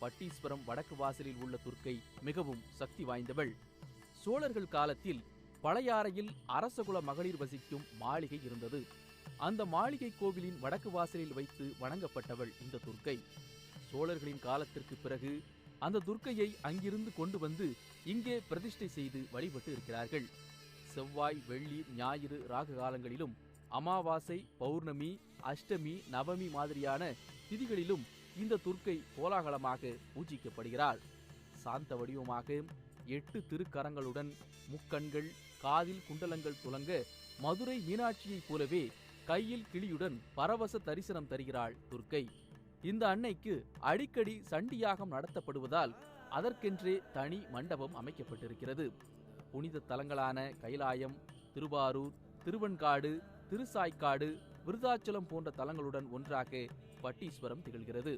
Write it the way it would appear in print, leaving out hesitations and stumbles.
பட்டீஸ்வரம் வடக்கு வாசலில் உள்ள துர்க்கை மிகவும் சக்தி வாய்ந்தவள். சோழர்கள் காலத்தில் பழையாறையில் அரசகுல மகளிர் வசிக்கும் மாளிகை இருந்தது. அந்த மாளிகை கோவிலின் வடக்கு வாசலில் வைத்து வணங்கப்பட்டவள் இந்த துர்க்கை. சோழர்களின் காலத்திற்கு பிறகு அந்த துர்க்கையை அங்கிருந்து கொண்டு வந்து இங்கே பிரதிஷ்டை செய்து வழிபட்டு இருக்கிறார்கள். செவ்வாய், வெள்ளி, ஞாயிறு ராகு காலங்களிலும், அமாவாசை, பௌர்ணமி, அஷ்டமி, நவமி மாதிரியான திதிகளிலும் இந்த துர்க்கை கோலாகலமாக பூஜிக்கப்படுகிறாள். சாந்த வடிவமாக 8 திருக்கரங்களுடன், முக்கண்கள், காதில் குண்டலங்கள் துலங்க மதுரை மீனாட்சியைப் போலவே கையில் கிளியுடன் பரவச தரிசனம் தருகிறாள் துர்க்கை. இந்த அன்னைக்கு அடிக்கடி சண்டியாகம் நடத்தப்படுவதால் அதற்கென்றே தனி மண்டபம் அமைக்கப்பட்டிருக்கிறது. புனித தலங்களான கைலாயம், திருவாரூர், திருவெண்காடு, திருசாய்க்காடு, விருதாச்சலம் போன்ற தலங்களுடன் ஒன்றாக பட்டீஸ்வரம் திகழ்கிறது.